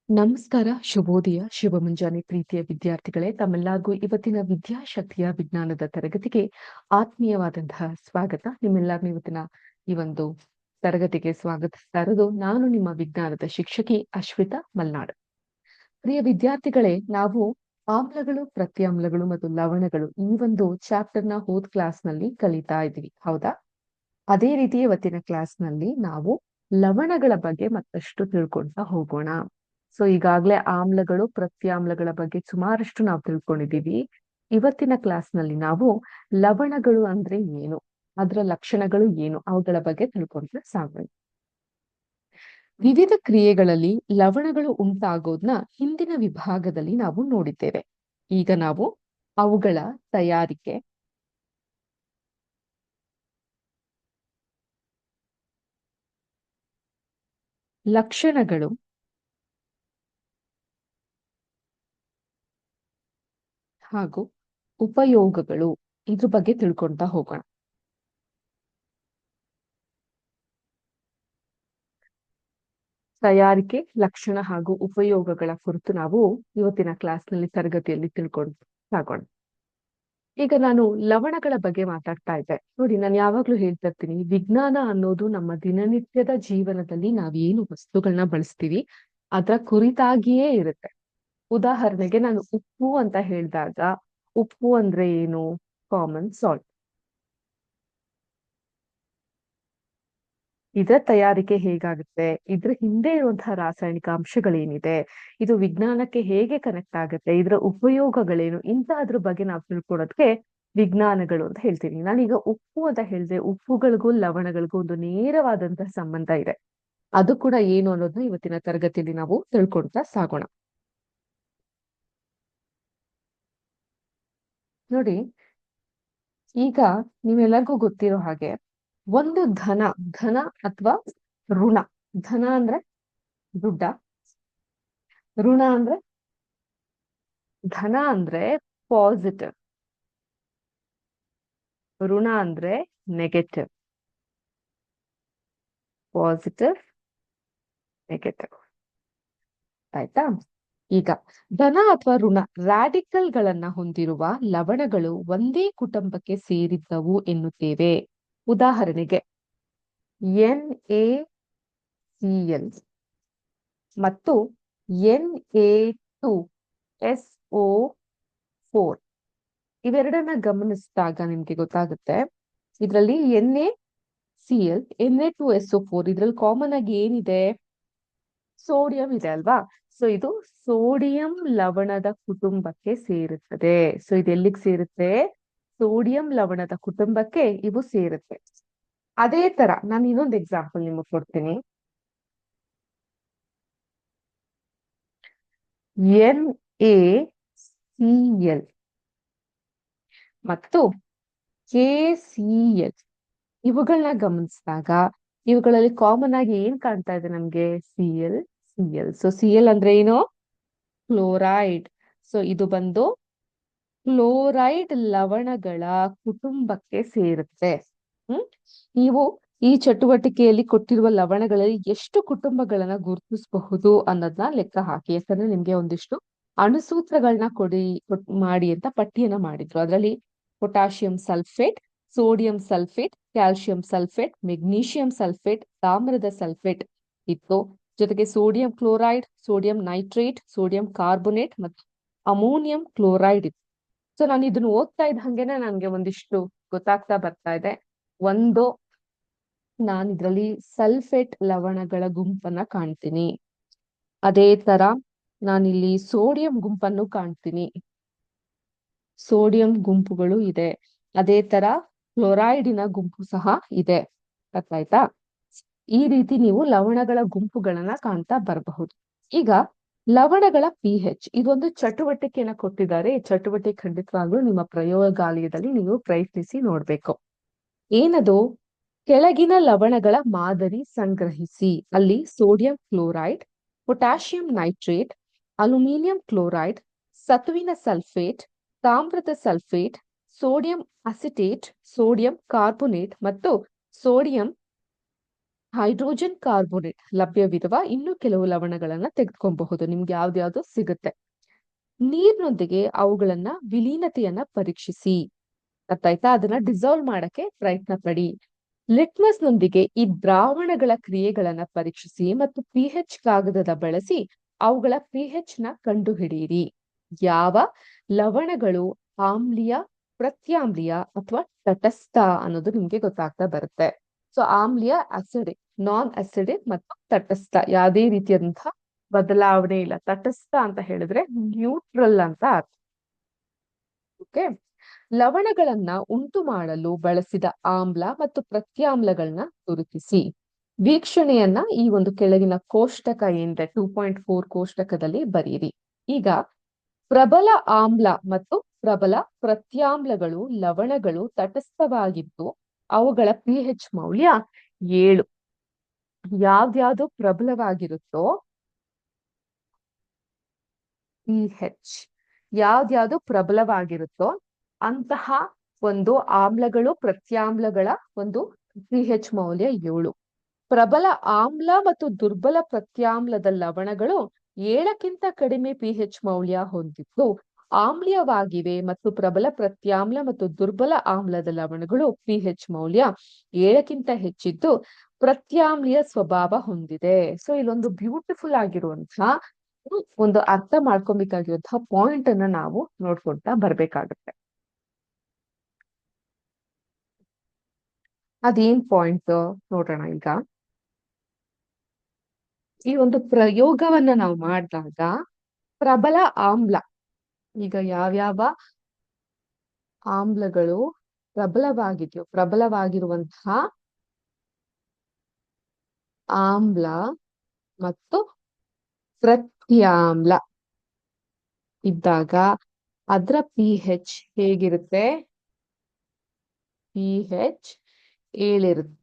ನಮಸ್ಕಾರ, ಶುಭೋದಯ, ಶುಭ ಮುಂಜಾನೆ ಪ್ರೀತಿಯ ವಿದ್ಯಾರ್ಥಿಗಳೇ. ತಮ್ಮೆಲ್ಲರಿಗೂ ಇವತ್ತಿನ ವಿದ್ಯಾಶಕ್ತಿಯ ವಿಜ್ಞಾನದ ತರಗತಿಗೆ ಆತ್ಮೀಯವಾದಂತಹ ಸ್ವಾಗತ. ನಿಮ್ಮೆಲ್ಲರನ್ನೂ ಇವತ್ತಿನ ಈ ಒಂದು ತರಗತಿಗೆ ಸ್ವಾಗತಿಸ್ತಾ ಇರೋದು ನಾನು ನಿಮ್ಮ ವಿಜ್ಞಾನದ ಶಿಕ್ಷಕಿ ಅಶ್ವಿತಾ ಮಲ್ನಾಡ್. ಪ್ರಿಯ ವಿದ್ಯಾರ್ಥಿಗಳೇ, ನಾವು ಆಮ್ಲಗಳು, ಪ್ರತ್ಯಾಮ್ಲಗಳು ಮತ್ತು ಲವಣಗಳು ಈ ಒಂದು ಚಾಪ್ಟರ್ನ ಹೋದ್ ಕ್ಲಾಸ್ ನಲ್ಲಿ ಕಲಿತಾ ಇದ್ವಿ, ಹೌದಾ? ಅದೇ ರೀತಿ ಇವತ್ತಿನ ಕ್ಲಾಸ್ ನಲ್ಲಿ ನಾವು ಲವಣಗಳ ಬಗ್ಗೆ ಮತ್ತಷ್ಟು ತಿಳ್ಕೊಳ್ತಾ ಹೋಗೋಣ. ಸೊ ಈಗಾಗಲೇ ಆಮ್ಲಗಳು, ಪ್ರತ್ಯಾಮ್ಲಗಳ ಬಗ್ಗೆ ಸುಮಾರಷ್ಟು ನಾವು ತಿಳ್ಕೊಂಡಿದ್ದೀವಿ. ಇವತ್ತಿನ ಕ್ಲಾಸ್ ನಲ್ಲಿ ನಾವು ಲವಣಗಳು ಅಂದ್ರೆ ಏನು, ಅದರ ಲಕ್ಷಣಗಳು ಏನು, ಅವುಗಳ ಬಗ್ಗೆ ತಿಳ್ಕೊಂಡ್ರೆ ಸಾಗೋಣ. ವಿವಿಧ ಕ್ರಿಯೆಗಳಲ್ಲಿ ಲವಣಗಳು ಉಂಟಾಗೋದನ್ನ ಹಿಂದಿನ ವಿಭಾಗದಲ್ಲಿ ನಾವು ನೋಡಿದ್ದೇವೆ. ಈಗ ನಾವು ಅವುಗಳ ತಯಾರಿಕೆ, ಲಕ್ಷಣಗಳು ಹಾಗೂ ಉಪಯೋಗಗಳು ಇದ್ರ ಬಗ್ಗೆ ತಿಳ್ಕೊಂತಾ ಹೋಗೋಣ. ತಯಾರಿಕೆ, ಲಕ್ಷಣ ಹಾಗೂ ಉಪಯೋಗಗಳ ಕುರಿತು ನಾವು ಇವತ್ತಿನ ಕ್ಲಾಸ್ನಲ್ಲಿ ತರಗತಿಯಲ್ಲಿ ತಿಳ್ಕೊಂಡು ಸಾಗೋಣ. ಈಗ ನಾನು ಲವಣಗಳ ಬಗ್ಗೆ ಮಾತಾಡ್ತಾ ಇದ್ದೆ. ನೋಡಿ, ನಾನು ಯಾವಾಗ್ಲೂ ಹೇಳ್ತಾ ಇರ್ತೀನಿ, ವಿಜ್ಞಾನ ಅನ್ನೋದು ನಮ್ಮ ದಿನನಿತ್ಯದ ಜೀವನದಲ್ಲಿ ನಾವೇನು ವಸ್ತುಗಳನ್ನ ಬಳಸ್ತೀವಿ ಅದರ ಕುರಿತಾಗಿಯೇ ಇರುತ್ತೆ. ಉದಾಹರಣೆಗೆ ನಾನು ಉಪ್ಪು ಅಂತ ಹೇಳಿದಾಗ, ಉಪ್ಪು ಅಂದ್ರೆ ಏನು? Common salt. ಇದರ ತಯಾರಿಕೆ ಹೇಗಾಗುತ್ತೆ, ಇದ್ರ ಹಿಂದೆ ಇರುವಂತಹ ರಾಸಾಯನಿಕ ಅಂಶಗಳೇನಿದೆ, ಇದು ವಿಜ್ಞಾನಕ್ಕೆ ಹೇಗೆ ಕನೆಕ್ಟ್ ಆಗುತ್ತೆ, ಇದರ ಉಪಯೋಗಗಳೇನು, ಅದ್ರ ಬಗ್ಗೆ ನಾವು ತಿಳ್ಕೊಳೋದಕ್ಕೆ ವಿಜ್ಞಾನಗಳು ಅಂತ ಹೇಳ್ತೀನಿ. ನಾನೀಗ ಉಪ್ಪು ಅಂತ ಹೇಳಿದೆ, ಉಪ್ಪುಗಳಿಗೂ ಲವಣಗಳಿಗೂ ಒಂದು ನೇರವಾದಂತಹ ಸಂಬಂಧ ಇದೆ. ಅದು ಕೂಡ ಏನು ಅನ್ನೋದನ್ನ ಇವತ್ತಿನ ತರಗತಿಯಲ್ಲಿ ನಾವು ತಿಳ್ಕೊಳ್ತಾ ಸಾಗೋಣ. ನೋಡಿ, ಈಗ ನೀವೆಲ್ಲರಿಗೂ ಗೊತ್ತಿರೋ ಹಾಗೆ ಒಂದು ಧನ ಅಥವಾ ಋಣ. ಧನ ಅಂದ್ರೆ ದುಡ್ಡ, ಋಣ ಅಂದ್ರೆ ಧನ ಅಂದ್ರೆ ಪಾಸಿಟಿವ್, ಋಣ ಅಂದ್ರೆ ನೆಗೆಟಿವ್. Positive, negative. ಆಯ್ತಾ? ಈಗ ಧನ ಅಥವಾ ಋಣ ರಾಡಿಕಲ್ ಗಳನ್ನ ಹೊಂದಿರುವ ಲವಣಗಳು ಒಂದೇ ಕುಟುಂಬಕ್ಕೆ ಸೇರಿದ್ದವು ಎನ್ನುತ್ತೇವೆ. ಉದಾಹರಣೆಗೆ NaCl ಮತ್ತು Na2SO4 ಇವೆರಡನ್ನ ಗಮನಿಸಿದಾಗ ನಿಮ್ಗೆ ಗೊತ್ತಾಗುತ್ತೆ. ಇದರಲ್ಲಿ NaCl, Na2SO4 ಇದ್ರಲ್ಲಿ ಕಾಮನ್ ಆಗಿ ಏನಿದೆ? ಸೋಡಿಯಂ ಇದೆ ಅಲ್ವಾ? ಸೊ ಇದು ಸೋಡಿಯಂ ಲವಣದ ಕುಟುಂಬಕ್ಕೆ ಸೇರುತ್ತದೆ. ಸೊ ಇದು ಎಲ್ಲಿಗೆ ಸೇರುತ್ತೆ? ಸೋಡಿಯಂ ಲವಣದ ಕುಟುಂಬಕ್ಕೆ ಇವು ಸೇರುತ್ತೆ. ಅದೇ ತರ ನಾನು ಇನ್ನೊಂದು ಎಕ್ಸಾಂಪಲ್ ನಿಮಗೆ ಕೊಡ್ತೀನಿ. NaCl ಮತ್ತು KCl ಇವುಗಳನ್ನ ಗಮನಿಸಿದಾಗ ಇವುಗಳಲ್ಲಿ ಕಾಮನ್ ಆಗಿ ಏನ್ ಕಾಣ್ತಾ ಇದೆ ನಮ್ಗೆ? Cl. ಸೊ Cl ಅಂದ್ರೆ ಏನು? ಕ್ಲೋರೈಡ್. ಸೊ ಇದು ಬಂದು ಕ್ಲೋರೈಡ್ ಲವಣಗಳ ಕುಟುಂಬಕ್ಕೆ ಸೇರುತ್ತೆ. ನೀವು ಈ ಚಟುವಟಿಕೆಯಲ್ಲಿ ಕೊಟ್ಟಿರುವ ಲವಣಗಳಲ್ಲಿ ಎಷ್ಟು ಕುಟುಂಬಗಳನ್ನ ಗುರುತಿಸಬಹುದು ಅನ್ನೋದನ್ನ ಲೆಕ್ಕ ಹಾಕಿ. ಯಾಕಂದ್ರೆ ನಿಮ್ಗೆ ಒಂದಿಷ್ಟು ಅಣುಸೂತ್ರಗಳನ್ನ ಮಾಡಿ ಅಂತ ಪಟ್ಟಿಯನ್ನ ಮಾಡಿದ್ರು. ಅದರಲ್ಲಿ potassium sulphate, sodium sulphate, calcium sulphate, magnesium sulphate, ತಾಮ್ರದ ಸಲ್ಫೇಟ್ ಇತ್ತು. ಜೊತೆಗೆ sodium chloride, sodium nitrate, sodium carbonate ಮತ್ತು ಅಮೋನಿಯಂ ಕ್ಲೋರೈಡ್ ಇತ್ತು. ಸೊ ನಾನು ಇದನ್ನ ಓದ್ತಾ ಇದ್ದ ಹಂಗೆನೆ ನನ್ಗೆ ಒಂದಿಷ್ಟು ಗೊತ್ತಾಗ್ತಾ ಬರ್ತಾ ಇದೆ. ಒಂದು, ನಾನು ಇದರಲ್ಲಿ ಸಲ್ಫೇಟ್ ಲವಣಗಳ ಗುಂಪನ್ನ ಕಾಣ್ತೀನಿ. ಅದೇ ತರ ನಾನಿಲ್ಲಿ ಸೋಡಿಯಂ ಗುಂಪನ್ನು ಕಾಣ್ತೀನಿ. ಸೋಡಿಯಂ ಗುಂಪುಗಳು ಇದೆ. ಅದೇ ತರ ಕ್ಲೋರೈಡಿನ ಗುಂಪು ಸಹ ಇದೆ. ಗೊತ್ತಾಯ್ತಾ? ಈ ರೀತಿ ನೀವು ಲವಣಗಳ ಗುಂಪುಗಳನ್ನ ಕಾಣ್ತಾ ಬರಬಹುದು. ಈಗ ಲವಣಗಳ pH, ಇದೊಂದು ಚಟುವಟಿಕೆಯನ್ನ ಕೊಟ್ಟಿದ್ದಾರೆ. ಈ ಚಟುವಟಿಕೆ ಖಂಡಿತವಾಗ್ಲೂ ನಿಮ್ಮ ಪ್ರಯೋಗಾಲಯದಲ್ಲಿ ನೀವು ಪ್ರಯತ್ನಿಸಿ ನೋಡ್ಬೇಕು. ಏನದು? ಕೆಳಗಿನ ಲವಣಗಳ ಮಾದರಿ ಸಂಗ್ರಹಿಸಿ. ಅಲ್ಲಿ sodium chloride, potassium nitrate, aluminium chloride, ಸತುವಿನ ಸಲ್ಫೇಟ್, ತಾಮ್ರದ sulphate, sodium acetate, sodium carbonate ಮತ್ತು ಸೋಡಿಯಂ ಹೈಡ್ರೋಜನ್ ಕಾರ್ಬೋನೇಟ್ ಲಭ್ಯವಿರುವ ಇನ್ನು ಕೆಲವು ಲವಣಗಳನ್ನ ತೆಗೆದುಕೊಬಹುದು. ನಿಮ್ಗೆ ಯಾವ್ದ್ಯಾವ್ದು ಸಿಗುತ್ತೆ. ನೀರಿನೊಂದಿಗೆ ಅವುಗಳನ್ನ ವಿಲೀನತೆಯನ್ನ ಪರೀಕ್ಷಿಸಿ. ಗೊತ್ತಾಯ್ತಾ? ಅದನ್ನ ಡಿಸಾಲ್ವ್ ಮಾಡಕ್ಕೆ ಪ್ರಯತ್ನ ಪಡಿ. ಲಿಟ್ಮಸ್ ನೊಂದಿಗೆ ಈ ದ್ರಾವಣಗಳ ಕ್ರಿಯೆಗಳನ್ನ ಪರೀಕ್ಷಿಸಿ ಮತ್ತು ಪಿಹೆಚ್ ಕಾಗದದ ಬಳಸಿ ಅವುಗಳ ಪಿಹೆಚ್ ನ ಕಂಡುಹಿಡಿಯಿರಿ. ಯಾವ ಲವಣಗಳು ಆಮ್ಲೀಯ, ಪ್ರತ್ಯಾಮ್ಲೀಯ ಅಥವಾ ತಟಸ್ಥ ಅನ್ನೋದು ನಿಮ್ಗೆ ಗೊತ್ತಾಗ್ತಾ ಬರುತ್ತೆ. ಸೊ ಆಮ್ಲೀಯ ಅಸಿಡಿಕ್, ನಾನ್ ಅಸಿಡಿಕ್ ಮತ್ತು ತಟಸ್ಥ ಯಾವುದೇ ರೀತಿಯಾದಂತಹ ಬದಲಾವಣೆ ಇಲ್ಲ. ತಟಸ್ಥ ಅಂತ ಹೇಳಿದ್ರೆ ನ್ಯೂಟ್ರಲ್ ಅಂತ ಅರ್ಥ. ಓಕೆ, ಲವಣಗಳನ್ನ ಉಂಟು ಮಾಡಲು ಬಳಸಿದ ಆಮ್ಲ ಮತ್ತು ಪ್ರತ್ಯಾಮ್ಲಗಳನ್ನ ಗುರುತಿಸಿ. ವೀಕ್ಷಣೆಯನ್ನ ಈ ಒಂದು ಕೆಳಗಿನ ಕೋಷ್ಟಕ ಏನಿದೆ 2.4 ಕೋಷ್ಟಕದಲ್ಲಿ ಬರೀರಿ. ಈಗ ಪ್ರಬಲ ಆಮ್ಲ ಮತ್ತು ಪ್ರಬಲ ಪ್ರತ್ಯಾಮ್ಲಗಳು ಲವಣಗಳು ತಟಸ್ಥವಾಗಿದ್ದು ಅವುಗಳ ಪಿಹೆಚ್ ಮೌಲ್ಯ 7. ಯಾವ್ದ್ಯಾವ್ದು ಪ್ರಬಲವಾಗಿರುತ್ತೋ ಪಿಹೆಚ್ ಯಾವ್ದ್ಯಾವ್ದು ಪ್ರಬಲವಾಗಿರುತ್ತೋ ಅಂತಹ ಒಂದು ಆಮ್ಲಗಳು ಪ್ರತ್ಯಾಮ್ಲಗಳ ಒಂದು ಪಿಹೆಚ್ ಮೌಲ್ಯ 7. ಪ್ರಬಲ ಆಮ್ಲ ಮತ್ತು ದುರ್ಬಲ ಪ್ರತ್ಯಾಮ್ಲದ ಲವಣಗಳು 7ಕ್ಕಿಂತ ಕಡಿಮೆ ಪಿಹೆಚ್ ಮೌಲ್ಯ ಹೊಂದಿದ್ದು ಆಮ್ಲೀಯವಾಗಿವೆ ಮತ್ತು ಪ್ರಬಲ ಪ್ರತ್ಯಾಮ್ಲ ಮತ್ತು ದುರ್ಬಲ ಆಮ್ಲದ ಲವಣಗಳು ಪಿಹೆಚ್ ಮೌಲ್ಯ 7ಕ್ಕಿಂತ ಹೆಚ್ಚಿದ್ದು ಪ್ರತ್ಯಾಮ್ಲೀಯ ಸ್ವಭಾವ ಹೊಂದಿದೆ. ಸೊ ಇಲ್ಲೊಂದು ಬ್ಯೂಟಿಫುಲ್ ಆಗಿರುವಂತಹ ಒಂದು ಅರ್ಥ ಮಾಡ್ಕೊಬೇಕಾಗಿರುವಂತಹ ಪಾಯಿಂಟ್ ಅನ್ನ ನಾವು ನೋಡ್ಕೊಳ್ತಾ ಬರ್ಬೇಕಾಗುತ್ತೆ. ಅದೇನ್ ಪಾಯಿಂಟ್ ನೋಡೋಣ. ಈಗ ಈ ಒಂದು ಪ್ರಯೋಗವನ್ನ ನಾವು ಮಾಡಿದಾಗ ಪ್ರಬಲ ಆಮ್ಲ, ಈಗ ಯಾವ್ಯಾವ ಆಮ್ಲಗಳು ಪ್ರಬಲವಾಗಿದೆಯೋ ಪ್ರಬಲವಾಗಿರುವಂತಹ ಆಮ್ಲ ಮತ್ತು ಪ್ರತ್ಯಾಮ್ಲ ಇದ್ದಾಗ ಅದರ ಪಿಹೆಚ್ ಹೇಗಿರುತ್ತೆ? ಪಿಹೆಚ್ 7 ಇರುತ್ತೆ.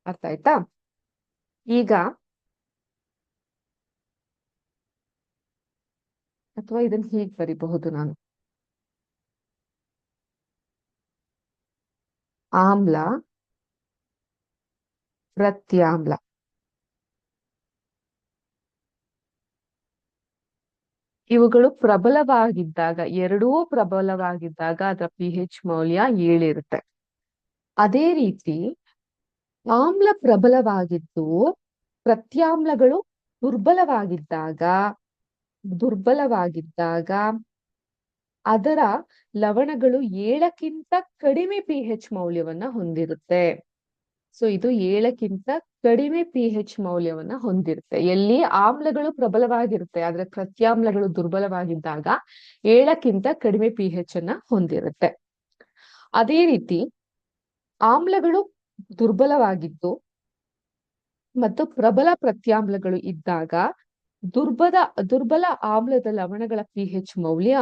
ಅರ್ಥ ಆಯ್ತಾ? ಈಗ ಅಥವಾ ಇದನ್ನ ಹೀಗೆ ಬರಿಬಹುದು ನಾನು. ಆಮ್ಲ ಪ್ರತ್ಯಾಮ್ಲ ಇವುಗಳು ಪ್ರಬಲವಾಗಿದ್ದಾಗ, ಎರಡೂ ಪ್ರಬಲವಾಗಿದ್ದಾಗ ಅದರ ಪಿಹೆಚ್ ಮೌಲ್ಯ 7 ಇರುತ್ತೆ. ಅದೇ ರೀತಿ ಆಮ್ಲ ಪ್ರಬಲವಾಗಿದ್ದು ಪ್ರತ್ಯಾಮ್ಲಗಳು ದುರ್ಬಲವಾಗಿದ್ದಾಗ ಅದರ ಲವಣಗಳು 7ಕ್ಕಿಂತ ಕಡಿಮೆ ಪಿಹೆಚ್ ಮೌಲ್ಯವನ್ನ ಹೊಂದಿರುತ್ತೆ. ಸೊ ಇದು 7ಕ್ಕಿಂತ ಕಡಿಮೆ ಪಿಹೆಚ್ ಮೌಲ್ಯವನ್ನ ಹೊಂದಿರುತ್ತೆ. ಎಲ್ಲಿ ಆಮ್ಲಗಳು ಪ್ರಬಲವಾಗಿರುತ್ತೆ ಆದ್ರೆ ಪ್ರತ್ಯಾಮ್ಲಗಳು ದುರ್ಬಲವಾಗಿದ್ದಾಗ 7ಕ್ಕಿಂತ ಕಡಿಮೆ ಪಿಹೆಚ್ ಅನ್ನ ಹೊಂದಿರುತ್ತೆ. ಅದೇ ರೀತಿ ಆಮ್ಲಗಳು ದುರ್ಬಲವಾಗಿದ್ದು ಮತ್ತು ಪ್ರಬಲ ಪ್ರತ್ಯಾಮ್ಲಗಳು ಇದ್ದಾಗ ದುರ್ಬಲ ಆಮ್ಲದ ಲವಣಗಳ ಪಿಹೆಚ್ ಮೌಲ್ಯ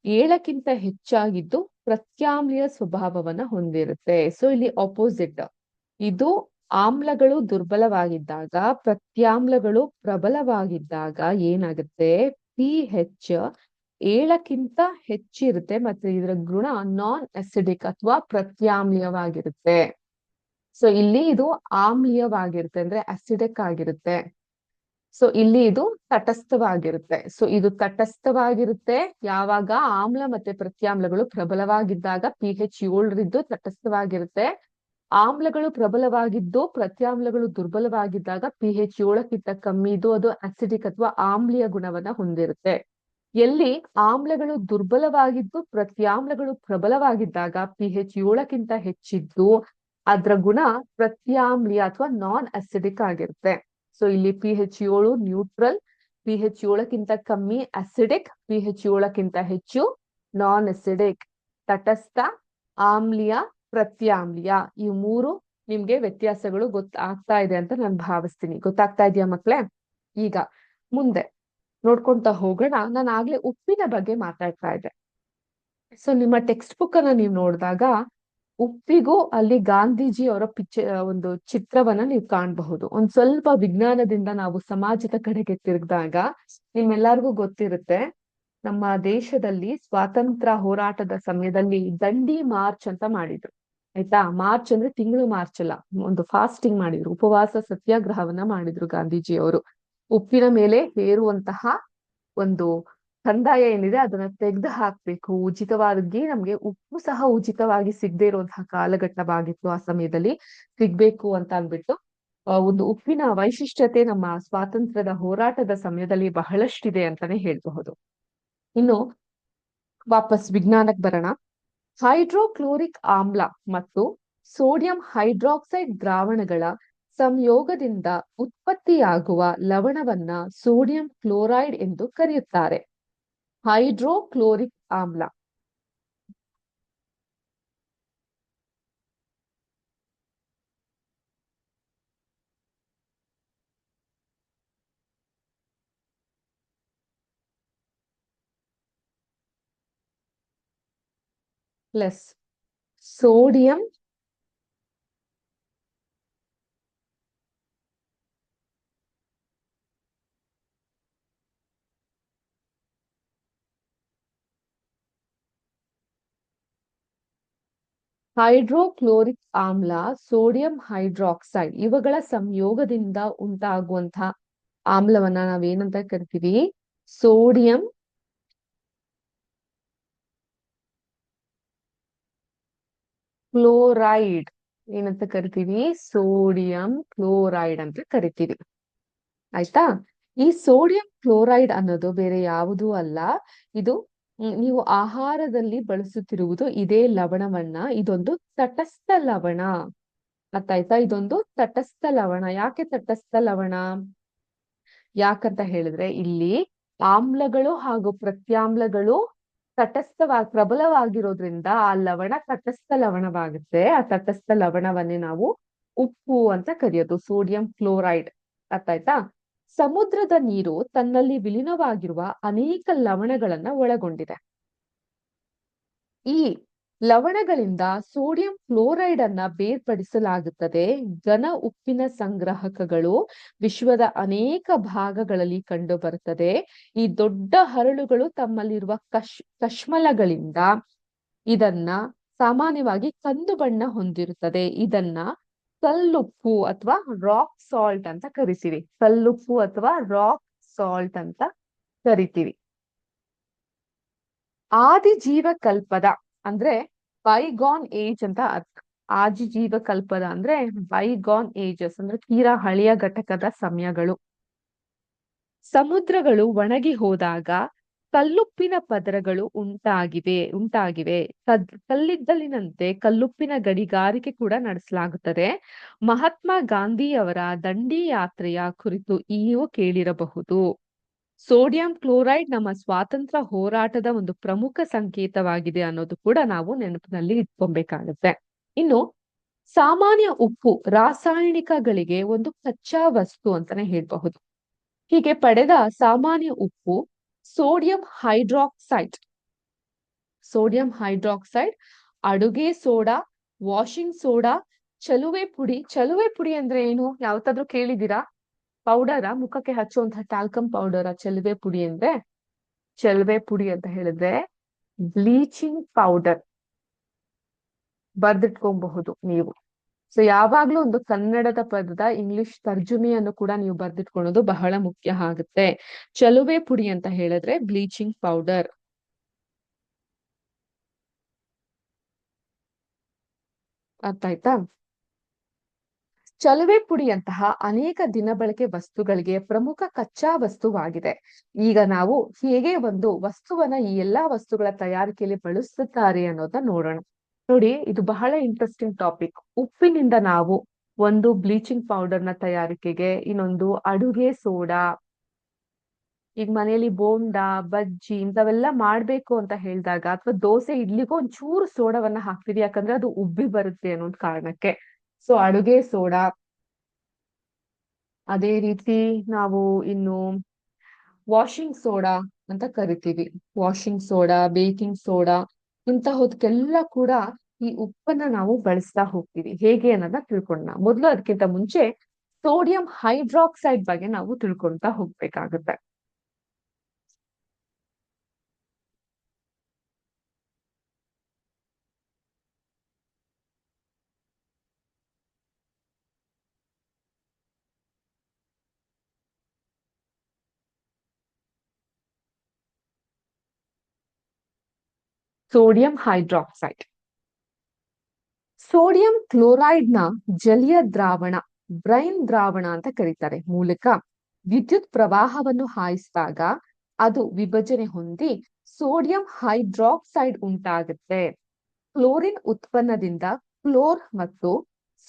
7ಕ್ಕಿಂತ ಹೆಚ್ಚಾಗಿದ್ದು ಪ್ರತ್ಯಾಮ್ಲೀಯ ಸ್ವಭಾವವನ್ನ ಹೊಂದಿರುತ್ತೆ. ಸೊ ಇಲ್ಲಿ ಆಪೋಸಿಟ್, ಇದು ಆಮ್ಲಗಳು ದುರ್ಬಲವಾಗಿದ್ದಾಗ ಪ್ರತ್ಯಾಮ್ಲಗಳು ಪ್ರಬಲವಾಗಿದ್ದಾಗ ಏನಾಗುತ್ತೆ? ಪಿಹೆಚ್ 7ಕ್ಕಿಂತ ಹೆಚ್ಚಿರುತ್ತೆ ಮತ್ತೆ ಇದರ ಗುಣ ನಾನ್ ಅಸಿಡಿಕ್ ಅಥವಾ ಪ್ರತ್ಯಾಮ್ಲೀಯವಾಗಿರುತ್ತೆ. ಸೊ ಇಲ್ಲಿ ಇದು ಆಮ್ಲೀಯವಾಗಿರುತ್ತೆ ಅಂದ್ರೆ ಅಸಿಡಿಕ್ ಆಗಿರುತ್ತೆ. ಸೊ ಇಲ್ಲಿ ಇದು ತಟಸ್ಥವಾಗಿರುತ್ತೆ. ಸೊ ಇದು ತಟಸ್ಥವಾಗಿರುತ್ತೆ ಯಾವಾಗ ಆಮ್ಲ ಮತ್ತೆ ಪ್ರತ್ಯಾಮ್ಲಗಳು ಪ್ರಬಲವಾಗಿದ್ದಾಗ ಪಿಹೆಚ್ 7 ತಟಸ್ಥವಾಗಿರುತ್ತೆ. ಆಮ್ಲಗಳು ಪ್ರಬಲವಾಗಿದ್ದು ಪ್ರತ್ಯಾಮ್ಲಗಳು ದುರ್ಬಲವಾಗಿದ್ದಾಗ ಪಿಹೆಚ್ 7ಕ್ಕಿಂತ ಕಮ್ಮಿ ಇದ್ದು ಅದು ಅಸಿಡಿಕ್ ಅಥವಾ ಆಮ್ಲೀಯ ಗುಣವನ್ನ ಹೊಂದಿರುತ್ತೆ. ಎಲ್ಲಿ ಆಮ್ಲಗಳು ದುರ್ಬಲವಾಗಿದ್ದು ಪ್ರತ್ಯಾಮ್ಲಗಳು ಪ್ರಬಲವಾಗಿದ್ದಾಗ ಪಿಹೆಚ್ 7ಕ್ಕಿಂತ ಹೆಚ್ಚಿದ್ದು ಅದ್ರ ಗುಣ ಪ್ರತ್ಯಾಮ್ಲೀಯ ಅಥವಾ ನಾನ್ ಅಸಿಡಿಕ್ ಆಗಿರುತ್ತೆ. ಸೊ ಇಲ್ಲಿ ಪಿಹೆಚ್ 7 ನ್ಯೂಟ್ರಲ್, ಪಿಹೆಚ್ 7ಕ್ಕಿಂತ ಕಮ್ಮಿ ಅಸಿಡಿಕ್, ಪಿಹೆಚ್ 7ಕ್ಕಿಂತ ಹೆಚ್ಚು ನಾನ್ ಅಸಿಡಿಕ್, ತಟಸ್ಥ, ಆಮ್ಲೀಯ, ಪ್ರತ್ಯಾಮ್ಲೀಯ. ಈ 3 ನಿಮ್ಗೆ ವ್ಯತ್ಯಾಸಗಳು ಗೊತ್ತಾಗ್ತಾ ಇದೆ ಅಂತ ನಾನು ಭಾವಿಸ್ತೀನಿ. ಗೊತ್ತಾಗ್ತಾ ಇದೆಯಾ ಮಕ್ಳೇ? ಈಗ ಮುಂದೆ ನೋಡ್ಕೊಂತ ಹೋಗೋಣ. ನಾನು ಆಗ್ಲೇ ಉಪ್ಪಿನ ಬಗ್ಗೆ ಮಾತಾಡ್ತಾ ಇದ್ದೆ. ಸೊ ನಿಮ್ಮ ಟೆಕ್ಸ್ಟ್ ಬುಕ್ ಅನ್ನ ನೀವು ನೋಡಿದಾಗ ಉಪ್ಪಿಗೂ ಅಲ್ಲಿ ಗಾಂಧೀಜಿ ಅವರ ಒಂದು ಚಿತ್ರವನ್ನ ನೀವು ಕಾಣಬಹುದು. ಒಂದ್ ಸ್ವಲ್ಪ ವಿಜ್ಞಾನದಿಂದ ನಾವು ಸಮಾಜದ ಕಡೆಗೆ ತಿರುಗಿದಾಗ ನಿಮ್ಮೆಲ್ಲರಿಗೂ ಗೊತ್ತಿರುತ್ತೆ, ನಮ್ಮ ದೇಶದಲ್ಲಿ ಸ್ವಾತಂತ್ರ್ಯ ಹೋರಾಟದ ಸಮಯದಲ್ಲಿ ದಂಡಿ ಮಾರ್ಚ್ ಅಂತ ಮಾಡಿದ್ರು. ಆಯ್ತಾ. ಮಾರ್ಚ್ ಅಂದ್ರೆ ತಿಂಗಳು ಮಾರ್ಚ್ ಅಲ್ಲ, ಒಂದು ಫಾಸ್ಟಿಂಗ್ ಮಾಡಿದ್ರು, ಉಪವಾಸ ಸತ್ಯಾಗ್ರಹವನ್ನ ಮಾಡಿದ್ರು ಗಾಂಧೀಜಿಯವರು. ಉಪ್ಪಿನ ಮೇಲೆ ಹೇರುವಂತಹ ಒಂದು ಕಂದಾಯ ಏನಿದೆ ಅದನ್ನ ತೆಗೆದು ಹಾಕ್ಬೇಕು, ಉಚಿತವಾಗಿ ನಮ್ಗೆ ಉಪ್ಪು ಸಹ ಉಚಿತವಾಗಿ ಸಿಗದೆ ಇರುವಂತಹ ಕಾಲಘಟ್ಟವಾಗಿತ್ತು ಆ ಸಮಯದಲ್ಲಿ, ಸಿಗ್ಬೇಕು ಅಂತ ಅಂದ್ಬಿಟ್ಟು ಒಂದು ಉಪ್ಪಿನ ವೈಶಿಷ್ಟ್ಯತೆ ನಮ್ಮ ಸ್ವಾತಂತ್ರ್ಯದ ಹೋರಾಟದ ಸಮಯದಲ್ಲಿ ಬಹಳಷ್ಟಿದೆ ಅಂತಾನೆ ಹೇಳ್ಬಹುದು. ಇನ್ನು ವಾಪಸ್ ವಿಜ್ಞಾನಕ್ಕೆ ಬರೋಣ. ಹೈಡ್ರೋಕ್ಲೋರಿಕ್ ಆಮ್ಲ ಮತ್ತು ಸೋಡಿಯಂ ಹೈಡ್ರಾಕ್ಸೈಡ್ ದ್ರಾವಣಗಳ ಸಂಯೋಗದಿಂದ ಉತ್ಪತ್ತಿಯಾಗುವ ಲವಣವನ್ನ ಸೋಡಿಯಂ ಕ್ಲೋರೈಡ್ ಎಂದು ಕರೆಯುತ್ತಾರೆ. ಹೈಡ್ರೋಕ್ಲೋರಿಕ್ ಆಮ್ಲ ಪ್ಲಸ್ ಸೋಡಿಯಂ ಹೈಡ್ರೋಕ್ಲೋರಿಕ್ ಆಮ್ಲ, ಸೋಡಿಯಂ ಹೈಡ್ರಾಕ್ಸೈಡ್ ಇವುಗಳ ಸಂಯೋಗದಿಂದ ಉಂಟಾಗುವಂತಹ ಆಮ್ಲವನ್ನ ನಾವೇನಂತ ಕರಿತೀವಿ? Sodium chloride. ಏನಂತ ಕರಿತೀವಿ? ಸೋಡಿಯಂ ಕ್ಲೋರೈಡ್ ಅಂತ ಕರಿತೀವಿ. ಆಯ್ತಾ. ಈ ಸೋಡಿಯಂ ಕ್ಲೋರೈಡ್ ಅನ್ನೋದು ಬೇರೆ ಯಾವುದೂ ಅಲ್ಲ. ಇದು ನೀವು ಆಹಾರದಲ್ಲಿ ಬಳಸುತ್ತಿರುವುದು ಇದೇ ಲವಣವನ್ನ. ಇದೊಂದು ತಟಸ್ಥ ಲವಣ. ಅರ್ಥಾಯ್ತಾ? ಇದೊಂದು ತಟಸ್ಥ ಲವಣ. ಯಾಕೆ ತಟಸ್ಥ ಲವಣ? ಯಾಕಂತ ಹೇಳಿದ್ರೆ ಇಲ್ಲಿ ಆಮ್ಲಗಳು ಹಾಗೂ ಪ್ರತ್ಯಾಮ್ಲಗಳು ಪ್ರಬಲವಾಗಿರೋದ್ರಿಂದ ಆ ಲವಣ ತಟಸ್ಥ ಲವಣವಾಗುತ್ತೆ. ಆ ತಟಸ್ಥ ಲವಣವನ್ನೇ ನಾವು ಉಪ್ಪು ಅಂತ ಕರೆಯೋದು, ಸೋಡಿಯಂ ಕ್ಲೋರೈಡ್. ಅರ್ಥ ಆಯ್ತಾ? ಸಮುದ್ರದ ನೀರು ತನ್ನಲ್ಲಿ ವಿಲೀನವಾಗಿರುವ ಅನೇಕ ಲವಣಗಳನ್ನ ಒಳಗೊಂಡಿದೆ. ಈ ಲವಣಗಳಿಂದ ಸೋಡಿಯಂ ಕ್ಲೋರೈಡ್ ಅನ್ನ ಬೇರ್ಪಡಿಸಲಾಗುತ್ತದೆ. ಘನ ಉಪ್ಪಿನ ಸಂಗ್ರಹಕಗಳು ವಿಶ್ವದ ಅನೇಕ ಭಾಗಗಳಲ್ಲಿ ಕಂಡು ಬರುತ್ತದೆ. ಈ ದೊಡ್ಡ ಹರಳುಗಳು ತಮ್ಮಲ್ಲಿರುವ ಕಶ್ಮಲಗಳಿಂದ ಇದನ್ನ ಸಾಮಾನ್ಯವಾಗಿ ಕಂದು ಬಣ್ಣ ಹೊಂದಿರುತ್ತದೆ. ಇದನ್ನ ಕಲ್ಲುಪ್ಪು ಅಥವಾ ರಾಕ್ ಸಾಲ್ಟ್ ಅಂತ ಕರಿತೀವಿ. ಕಲ್ಲುಪ್ಪು ಅಥವಾ ರಾಕ್ ಸಾಲ್ಟ್ ಅಂತ ಕರಿತೀವಿ. ಆದಿ ಜೀವಕಲ್ಪದ ಅಂದ್ರೆ ಬೈಗಾನ್ ಏಜ್ ಅಂತ ಅರ್ಥ. ಆದಿ ಜೀವಕಲ್ಪದ ಅಂದ್ರೆ ಬೈಗಾನ್ ಏಜಸ್ ಅಂದ್ರೆ ತೀರಾ ಹಳೆಯ ಘಟಕದ ಸಮಯಗಳು. ಸಮುದ್ರಗಳು ಒಣಗಿ ಹೋದಾಗ ಕಲ್ಲುಪ್ಪಿನ ಪದರಗಳು ಉಂಟಾಗಿವೆ. ಕಲ್ಲಿದ್ದಲಿನಂತೆ ಕಲ್ಲುಪ್ಪಿನ ಗಣಿಗಾರಿಕೆ ಕೂಡ ನಡೆಸಲಾಗುತ್ತದೆ. ಮಹಾತ್ಮ ಗಾಂಧಿಯವರ ದಂಡಿ ಯಾತ್ರೆಯ ಕುರಿತು ನೀವು ಕೇಳಿರಬಹುದು. ಸೋಡಿಯಂ ಕ್ಲೋರೈಡ್ ನಮ್ಮ ಸ್ವಾತಂತ್ರ್ಯ ಹೋರಾಟದ ಒಂದು ಪ್ರಮುಖ ಸಂಕೇತವಾಗಿದೆ ಅನ್ನೋದು ಕೂಡ ನಾವು ನೆನಪಿನಲ್ಲಿ ಇಟ್ಕೊಬೇಕಾಗುತ್ತೆ. ಇನ್ನು ಸಾಮಾನ್ಯ ಉಪ್ಪು ರಾಸಾಯನಿಕಗಳಿಗೆ ಒಂದು ಕಚ್ಚಾ ವಸ್ತು ಅಂತಾನೆ ಹೇಳ್ಬಹುದು. ಹೀಗೆ ಪಡೆದ ಸಾಮಾನ್ಯ ಉಪ್ಪು ಸೋಡಿಯಂ ಹೈಡ್ರಾಕ್ಸೈಡ್, ಅಡುಗೆ ಸೋಡಾ, ವಾಷಿಂಗ್ ಸೋಡಾ, ಚಲುವೆ ಪುಡಿ ಅಂದ್ರೆ ಏನು? ಯಾವತ್ತಾದ್ರೂ ಕೇಳಿದೀರಾ? ಪೌಡರ, ಮುಖಕ್ಕೆ ಹಚ್ಚುವಂತಹ ಟಾಲ್ಕಮ್ ಪೌಡರ್ ಚಲುವೆ ಪುಡಿ ಅಂದ್ರೆ? ಚಲುವೆ ಪುಡಿ ಅಂತ ಹೇಳಿದ್ರೆ ಬ್ಲೀಚಿಂಗ್ ಪೌಡರ್. ಬರ್ದಿಟ್ಕೊಬಹುದು ನೀವು. ಸೊ ಯಾವಾಗ್ಲೂ ಒಂದು ಕನ್ನಡದ ಪದದ ಇಂಗ್ಲಿಷ್ ತರ್ಜುಮೆಯನ್ನು ಕೂಡ ನೀವು ಬರ್ದಿಟ್ಕೊಳ್ಳೋದು ಬಹಳ ಮುಖ್ಯ ಆಗುತ್ತೆ. ಚಲುವೆ ಪುಡಿ ಅಂತ ಹೇಳಿದ್ರೆ ಬ್ಲೀಚಿಂಗ್ ಪೌಡರ್. ಅರ್ಥ ಆಯ್ತಾ? ಚಲುವೆ ಪುಡಿಯಂತಹ ಅನೇಕ ದಿನಬಳಕೆ ವಸ್ತುಗಳಿಗೆ ಪ್ರಮುಖ ಕಚ್ಚಾ ವಸ್ತುವಾಗಿದೆ. ಈಗ ನಾವು ಹೇಗೆ ಒಂದು ವಸ್ತುವನ್ನ ಈ ಎಲ್ಲಾ ವಸ್ತುಗಳ ತಯಾರಿಕೆಯಲ್ಲಿ ಬಳಸುತ್ತಾರೆ ಅನ್ನೋದನ್ನ ನೋಡೋಣ. ನೋಡಿ, ಇದು ಬಹಳ ಇಂಟ್ರೆಸ್ಟಿಂಗ್ ಟಾಪಿಕ್. ಉಪ್ಪಿನಿಂದ ನಾವು ಒಂದು ಬ್ಲೀಚಿಂಗ್ ಪೌಡರ್ ನ ತಯಾರಿಕೆಗೆ, ಇನ್ನೊಂದು ಅಡುಗೆ ಸೋಡಾ. ಈಗ ಮನೆಯಲ್ಲಿ ಬೋಂಡಾ, ಬಜ್ಜಿ ಇಂಥವೆಲ್ಲ ಮಾಡ್ಬೇಕು ಅಂತ ಹೇಳಿದಾಗ, ಅಥವಾ ದೋಸೆ ಇಡ್ಲಿಗೂ ಒಂಚೂರು ಸೋಡವನ್ನ ಹಾಕ್ತೀವಿ, ಯಾಕಂದ್ರೆ ಅದು ಉಬ್ಬಿ ಬರುತ್ತೆ ಅನ್ನೋ ಕಾರಣಕ್ಕೆ. ಸೊ ಅಡುಗೆ ಸೋಡಾ. ಅದೇ ರೀತಿ ನಾವು ಇನ್ನು ವಾಷಿಂಗ್ ಸೋಡಾ ಅಂತ ಕರಿತೀವಿ. ವಾಷಿಂಗ್ ಸೋಡಾ, ಬೇಕಿಂಗ್ ಸೋಡಾ ಇಂತಹದಕ್ಕೆಲ್ಲ ಕೂಡ ಈ ಉಪ್ಪನ್ನ ನಾವು ಬಳಸ್ತಾ ಹೋಗ್ತೀವಿ. ಹೇಗೆ ಅನ್ನೋದನ್ನ ತಿಳ್ಕೊಳ್ಳೋಣ. ಮೊದಲು ಅದಕ್ಕಿಂತ ಮುಂಚೆ ಸೋಡಿಯಂ ಹೈಡ್ರಾಕ್ಸೈಡ್ ಬಗ್ಗೆ ನಾವು ತಿಳ್ಕೊಂತಾ ಹೋಗ್ಬೇಕಾಗುತ್ತೆ. Sodium hydroxide. ಸೋಡಿಯಂ ಕ್ಲೋರೈಡ್ ನ ಜಲೀಯ ದ್ರಾವಣ, ಬ್ರೈನ್ ದ್ರಾವಣ ಅಂತ ಕರೀತಾರೆ, ಮೂಲಕ ವಿದ್ಯುತ್ ಪ್ರವಾಹವನ್ನು ಹಾಯಿಸಿದಾಗ ಅದು ವಿಭಜನೆ ಹೊಂದಿ ಸೋಡಿಯಂ ಹೈಡ್ರಾಕ್ಸೈಡ್ ಉಂಟಾಗುತ್ತೆ. ಕ್ಲೋರಿನ್ ಉತ್ಪನ್ನದಿಂದ ಕ್ಲೋರ್ ಮತ್ತು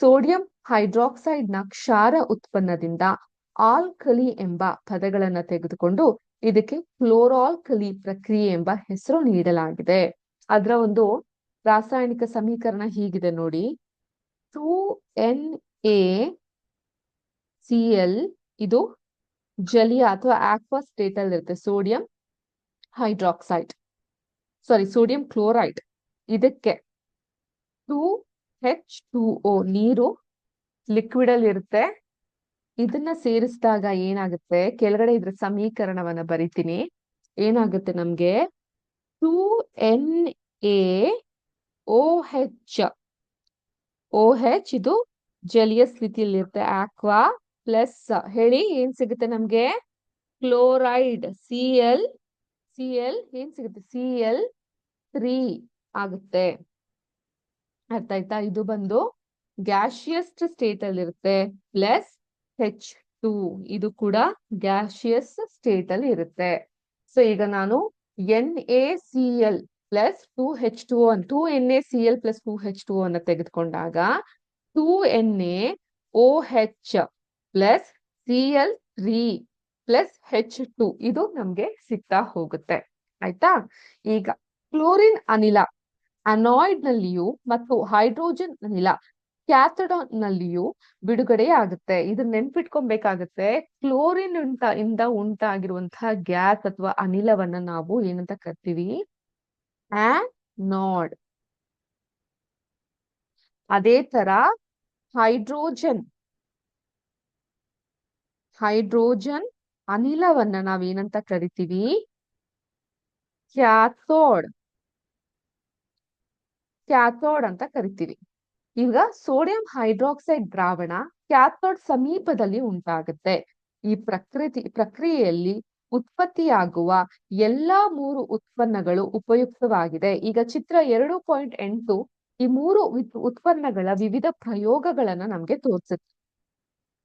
ಸೋಡಿಯಂ ಹೈಡ್ರಾಕ್ಸೈಡ್ ನ ಕ್ಷಾರ ಉತ್ಪನ್ನದಿಂದ ಆಲ್ಕಲಿ ಎಂಬ ಪದಗಳನ್ನ ತೆಗೆದುಕೊಂಡು ಇದಕ್ಕೆ ಕ್ಲೋರಾಲ್ಕಲಿ ಪ್ರಕ್ರಿಯೆ ಎಂಬ ಹೆಸರು ನೀಡಲಾಗಿದೆ. ಅದರ ಒಂದು ರಾಸಾಯನಿಕ ಸಮೀಕರಣ ಹೀಗಿದೆ ನೋಡಿ. 2NaCl ಇದು ಜಲೀಯ ಅಥವಾ ಆಕ್ವಾ ಸ್ಟೇಟ್ ಅಲ್ಲಿ ಇರುತ್ತೆ. ಸೋಡಿಯಂ ಹೈಡ್ರಾಕ್ಸೈಡ್, ಸೋಡಿಯಂ ಕ್ಲೋರೈಡ್, ಇದಕ್ಕೆ 2H2O ನೀರು ಲಿಕ್ವಿಡ್ ಅಲ್ಲಿ ಇರುತ್ತೆ. ಇದನ್ನ ಸೇರಿಸಿದಾಗ ಏನಾಗುತ್ತೆ, ಕೆಳಗಡೆ ಇದ್ರ ಸಮೀಕರಣವನ್ನ ಬರಿತೀನಿ. ಏನಾಗುತ್ತೆ ನಮ್ಗೆ 2NaOH, OH ಇದು ಜಲೀಯ ಸ್ಥಿತಿಯಲ್ಲಿ ಇರುತ್ತೆ, ಆಕ್ವಾ ಪ್ಲಸ್ ಹೇಳಿ ಏನ್ ಸಿಗುತ್ತೆ ನಮ್ಗೆ, ಕ್ಲೋರೈಡ್ Cl ಏನ್ ಸಿಗುತ್ತೆ, Cl3 ಆಗುತ್ತೆ. ಅರ್ಥ ಆಯ್ತಾ? ಇದು ಬಂದು ಗ್ಯಾಸಿಯಸ್ ಸ್ಟೇಟ್ ಅಲ್ಲಿ ಇರುತ್ತೆ, ಪ್ಲಸ್ H2 ಇದು ಕೂಡ ಗ್ಯಾಸಿಯಸ್ ಸ್ಟೇಟ್ ಅಲ್ಲಿ ಇರುತ್ತೆ. ಸೊ ಈಗ ನಾನು NaCl plus 2H2O 2NaCl plus 2H2O ಅನ್ನ ತೆಗೆದುಕೊಂಡಾಗ 2NaOH plus Cl3 plus H2 ಇದು ನಮ್ಗೆ ಸಿಗ್ತಾ ಹೋಗುತ್ತೆ. ಆಯ್ತಾ? ಈಗ ಕ್ಲೋರಿನ್ ಅನಿಲ ಅನಾಯ್ಡ್ ನಲ್ಲಿಯೂ ಮತ್ತು ಹೈಡ್ರೋಜನ್ ಅನಿಲ ಕ್ಯಾಥಡಾನ್ ನಲ್ಲಿಯೂ ಬಿಡುಗಡೆ ಆಗುತ್ತೆ. ಇದನ್ನ ನೆನ್ಪಿಟ್ಕೊಬೇಕಾಗತ್ತೆ. ಕ್ಲೋರಿನ್ ಇಂದ ಉಂಟಾಗಿರುವಂತಹ ಗ್ಯಾಸ್ ಅಥವಾ ಅನಿಲವನ್ನ ನಾವು ಏನಂತ ಕರಿತೀವಿ, ಆನೋಡ್. ಅದೇ ತರ ಹೈಡ್ರೋಜನ್ ಅನಿಲವನ್ನ ನಾವೇನಂತ ಕರಿತೀವಿ, ಕ್ಯಾಥೋಡ್ ಅಂತ ಕರಿತೀವಿ. ಈಗ ಸೋಡಿಯಂ ಹೈಡ್ರಾಕ್ಸೈಡ್ ದ್ರಾವಣ ಕ್ಯಾಥೋಡ್ ಸಮೀಪದಲ್ಲಿ ಉಂಟಾಗುತ್ತೆ. ಈ ಪ್ರಕ್ರಿಯೆಯಲ್ಲಿ ಉತ್ಪತ್ತಿಯಾಗುವ ಎಲ್ಲಾ 3 ಉತ್ಪನ್ನಗಳು ಉಪಯುಕ್ತವಾಗಿದೆ. ಈಗ ಚಿತ್ರ 2.8 ಈ 3 ಉತ್ಪನ್ನಗಳ ವಿವಿಧ ಪ್ರಯೋಗಗಳನ್ನ ನಮ್ಗೆ ತೋರಿಸುತ್ತೆ.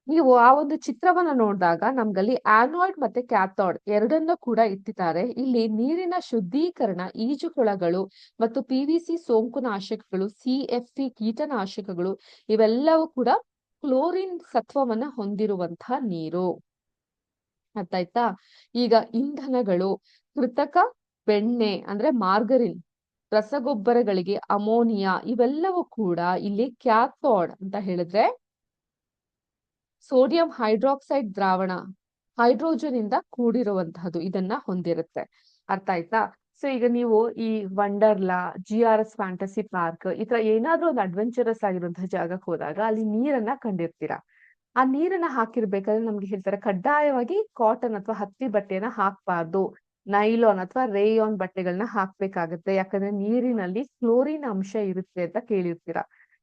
ನೀವು ಆ ಒಂದು ಚಿತ್ರವನ್ನ ನೋಡಿದಾಗ ನಮ್ಗಲ್ಲಿ ಆನೋಯ್ಡ್ ಮತ್ತೆ ಕ್ಯಾಥೋಡ್ ಎರಡನ್ನ ಕೂಡ ಇಟ್ಟಿದ್ದಾರೆ. ಇಲ್ಲಿ ನೀರಿನ ಶುದ್ಧೀಕರಣ, ಈಜುಕೊಳಗಳು ಮತ್ತು PVC ಸೋಂಕುನಾಶಕಗಳು, CFC ಕೀಟನಾಶಕಗಳು ಇವೆಲ್ಲವೂ ಕೂಡ ಕ್ಲೋರಿನ್ ಸತ್ವವನ್ನ ಹೊಂದಿರುವಂತಹ ನೀರು. ಅರ್ಥ ಆಯ್ತಾ? ಈಗ ಇಂಧನಗಳು, ಕೃತಕ ಬೆಣ್ಣೆ ಅಂದ್ರೆ ಮಾರ್ಗರಿನ್, ರಸಗೊಬ್ಬರಗಳಿಗೆ ಅಮೋನಿಯಾ ಇವೆಲ್ಲವೂ ಕೂಡ ಇಲ್ಲಿ ಕ್ಯಾಥೋಡ್ ಅಂತ ಹೇಳಿದ್ರೆ ಸೋಡಿಯಂ ಹೈಡ್ರಾಕ್ಸೈಡ್ ದ್ರಾವಣ ಹೈಡ್ರೋಜನ್ ಇಂದ ಕೂಡಿರುವಂತಹದ್ದು ಇದನ್ನ ಹೊಂದಿರುತ್ತೆ. ಅರ್ಥ ಆಯ್ತಾ? ಸೊ ಈಗ ನೀವು ಈ ವಂಡರ್ಲಾ, GRS ಫ್ಯಾಂಟಸಿ ಪಾರ್ಕ್ ಈ ತರ ಏನಾದ್ರೂ ಒಂದು ಅಡ್ವೆಂಚರಸ್ ಆಗಿರುವಂತಹ ಜಾಗಕ್ಕೆ ಹೋದಾಗ ಅಲ್ಲಿ ನೀರನ್ನ ಕಂಡಿರ್ತೀರಾ. ಆ ನೀರನ್ನ ಹಾಕಿರ್ಬೇಕಾದ್ರೆ ನಮ್ಗೆ ಹೇಳ್ತಾರೆ ಕಡ್ಡಾಯವಾಗಿ ಕಾಟನ್ ಅಥವಾ ಹತ್ತಿ ಬಟ್ಟೆಯನ್ನ ಹಾಕ್ಬಾರ್ದು, ನೈಲಾನ್ ಅಥವಾ ರೇಯಾನ್ ಬಟ್ಟೆಗಳನ್ನ ಹಾಕ್ಬೇಕಾಗತ್ತೆ. ಯಾಕಂದ್ರೆ ನೀರಿನಲ್ಲಿ ಕ್ಲೋರಿನ್ ಅಂಶ ಇರುತ್ತೆ ಅಂತ